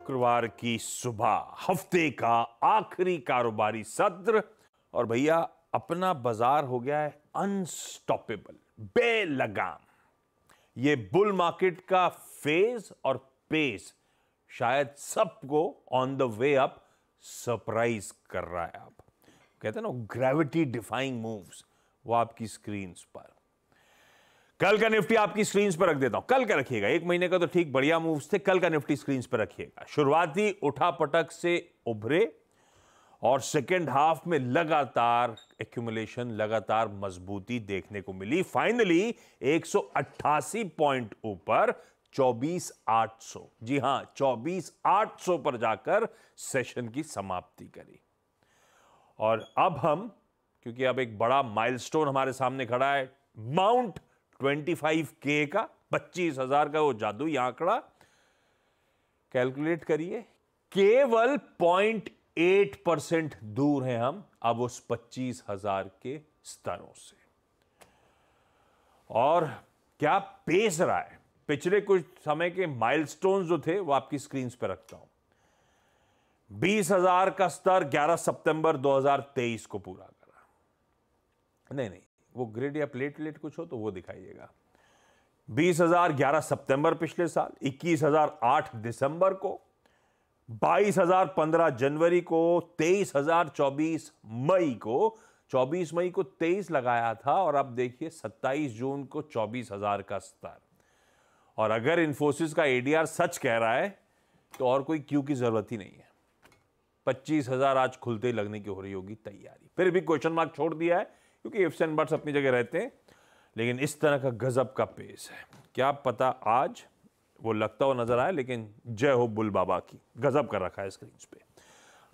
शुक्रवार की सुबह, हफ्ते का आखिरी कारोबारी सत्र, और भैया अपना बाजार हो गया है अनस्टॉपेबल, बेलगाम। ये बुल मार्केट का फेज और पेस शायद सबको on the way up surprise कर रहा है। आप कहते हैं ना ग्रेविटी डिफाइंग मूव्स, वो आपकी स्क्रीन पर। कल का निफ्टी आपकी स्क्रीन पर रख देता हूं, कल का रखिएगा। एक महीने का तो ठीक बढ़िया मूव्स थे, कल का निफ्टी स्क्रीन पर रखिएगा। शुरुआती उठापटक से उभरे और सेकेंड हाफ में लगातार एक्यूमुलेशन, लगातार मजबूती देखने को मिली। फाइनली 188 पॉइंट ऊपर 24,800, जी हां 24,800 पर जाकर सेशन की समाप्ति करी। और अब हम, क्योंकि अब एक बड़ा माइलस्टोन हमारे सामने खड़ा है, माउंट 25K का, 25,000 का वो जादुई आंकड़ा, कैलकुलेट करिए, केवल 0.8% दूर हैं हम अब उस 25,000 के स्तरों से। और क्या पेस रहा है, पिछले कुछ समय के माइलस्टोन जो थे वो आपकी स्क्रीन पर रखता हूं। 20,000 का स्तर 11 सितंबर 2023 को पूरा करा। नहीं, वो ग्रिड या प्लेट कुछ हो तो वो दिखाइएगा। 20,000 11 सितंबर पिछले साल, 21,000 8 दिसंबर को, 22,000 15 जनवरी को, 23,000 24 मई को, 24 मई को 23 लगाया था, और अब देखिए 27 जून को 24,000 का स्तर। और अगर इन्फोसिस का एडीआर सच कह रहा है तो और कोई क्यू की जरूरत ही नहीं है। 25,000 आज खुलते ही लगने की हो रही होगी तैयारी। फिर भी क्वेश्चन मार्क छोड़ दिया है, क्योंकि इफ्स एंड बट्स अपनी जगह रहते हैं, लेकिन इस तरह का गजब का पेस है। क्या पता आज वो लगता हुआ नजर आए, लेकिन जय हो बुल बाबा की, गजब कर रखा है स्क्रीन पे।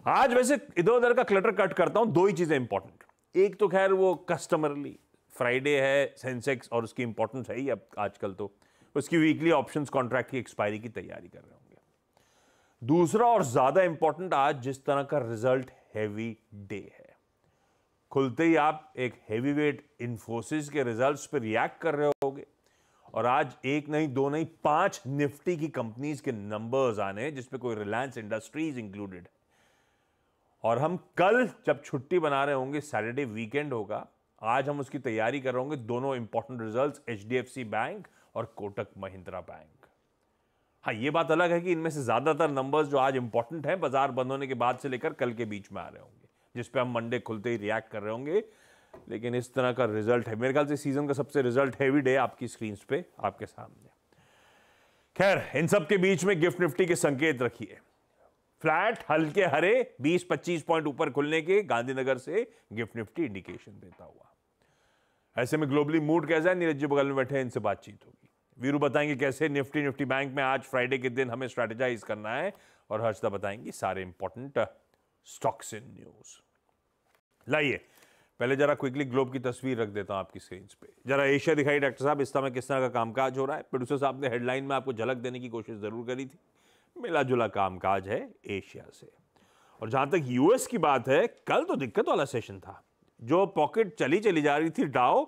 आज वैसे इधर उधर का क्लटर कट करता हूं, दो ही चीजें इंपॉर्टेंट। एक तो खैर वो कस्टमरली फ्राइडे है, सेंसेक्स, और उसकी इंपॉर्टेंस है ही अब आजकल, तो उसकी वीकली ऑप्शंस कॉन्ट्रैक्ट की एक्सपायरी की तैयारी कर रहे होंगे। दूसरा और ज्यादा इंपॉर्टेंट, आज जिस तरह का रिजल्ट हैवी डे है, खुलते ही आप एक हैवीवेट इन्फोसिस के रिजल्ट्स पर रिएक्ट कर रहे होगे। और आज एक नहीं, दो नहीं, 5 निफ्टी की कंपनीज के नंबर्स आने, जिसपे कोई रिलायंस इंडस्ट्रीज इंक्लूडेड है। और हम कल जब छुट्टी बना रहे होंगे, सैटरडे वीकेंड होगा, आज हम उसकी तैयारी कर रहे होंगे। दोनों इंपॉर्टेंट रिजल्ट्स, HDFC बैंक और कोटक महिंद्रा बैंक। हाँ, ये बात अलग है कि इनमें से ज्यादातर नंबर्स जो आज इंपॉर्टेंट हैं, बाजार बंद होने के बाद से लेकर कल के बीच में आ रहे होंगे, जिस पे हम मंडे खुलते ही रिएक्ट कर रहे होंगे। लेकिन इस तरह का रिजल्ट है, मेरे ख्याल से सीजन का सबसे रिजल्ट हैवी डे आपकी स्क्रीन पे आपके सामने। खैर, इन सब के बीच में गिफ्ट निफ्टी के संकेत रखिए। फ्लैट हल्के हरे 20-25 पॉइंट ऊपर खुलने के गांधीनगर से गिफ्ट निफ्टी इंडिकेशन देता हुआ। ऐसे में ग्लोबली मूड कैसा है, नीरज जी बगल में बैठे हैं, इनसे बातचीत होगी। वीरू बताएंगे कैसे निफ्टी बैंक में आज फ्राइडे के दिन हमें स्ट्रेटेजाइज करना है, और हर्षदा बताएंगी सारे इंपॉर्टेंट स्टॉक्स इन न्यूज। लाइए पहले जरा क्विकली ग्लोब की तस्वीर रख देता हूं आपकी स्क्रीन पे। जरा एशिया दिखाई डॉक्टर साहब, इस समय किस तरह का कामकाज हो रहा है। प्रोड्यूसर साहब ने हेडलाइन में आपको झलक देने की कोशिश जरूर करी थी, मिला जुला कामकाज है एशिया से। और जहां तक यूएस की बात है, कल तो दिक्कत वाला सेशन था। जो पॉकेट चली जा रही थी डाउ,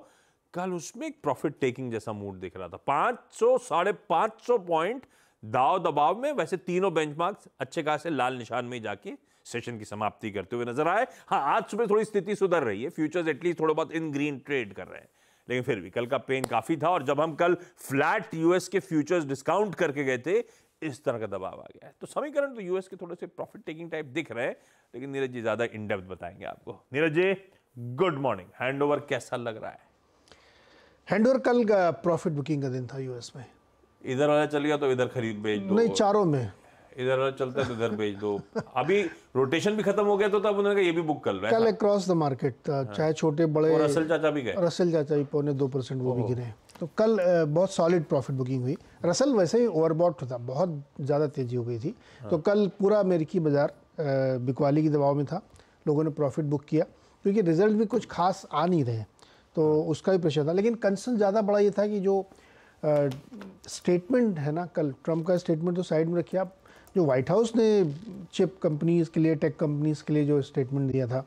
कल उसमें एक प्रॉफिट टेकिंग जैसा मूड दिख रहा था। 500 550 पॉइंट दाव दबाव में, वैसे तीनों बेंचमार्क्स अच्छे खासे लाल निशान में जाके सेशन की समाप्ति करते हुए नजर आए। हाँ, आज सुबह थोड़ी स्थिति सुधर रही है, फ्यूचर्स एटलीस्ट थोड़ा बहुत इन ग्रीन ट्रेड कर रहे हैं, लेकिन फिर भी कल का पेन काफी था। और जब हम कल फ्लैट यूएस के फ्यूचर्स डिस्काउंट करके गए थे, इस तरह का दबाव आ गया है। तो समीकरण तो यूएस के थोड़े से प्रॉफिट टेकिंग टाइप दिख रहे हैं, लेकिन नीरज जी ज्यादा इन डेप्थ बताएंगे आपको। Neeraj ji, good morning. Handover कैसा लग रहा है? हैंडओवर कल का प्रॉफिट बुकिंग का दिन था यूएस में। इधर वाला चल गया तो इधर खरीद बेच दो, नहीं, चारों में इधर वाला चलता है तो इधर बेच दो। अभी रोटेशन भी खत्म हो गया तो तब उन्होंने कहा ये भी बुक कर लो। कल अक्रॉस द मार्केट था, चाहे छोटे बड़े। और रसल चाचा भी गए, रसल चाचा भी 0.25% वो भी गिरे। तो कल बहुत सॉलिड प्रॉफिट बुकिंग हुई। रसल वैसे ही ओवरबॉट था, बहुत ज़्यादा तेजी हो गई थी। तो कल पूरा अमेरिकी बाजार बिकवाली की दबाव में था, लोगों ने प्रॉफिट बुक किया, क्योंकि रिजल्ट भी कुछ खास आ नहीं रहे, तो उसका भी प्रेशर था। लेकिन कंसर्न ज़्यादा बड़ा ये था कि जो स्टेटमेंट है ना, कल ट्रम्प का स्टेटमेंट तो साइड में रखिए आप, जो व्हाइट हाउस ने चिप कंपनीज़ के लिए, टेक कंपनीज़ के लिए जो स्टेटमेंट दिया था,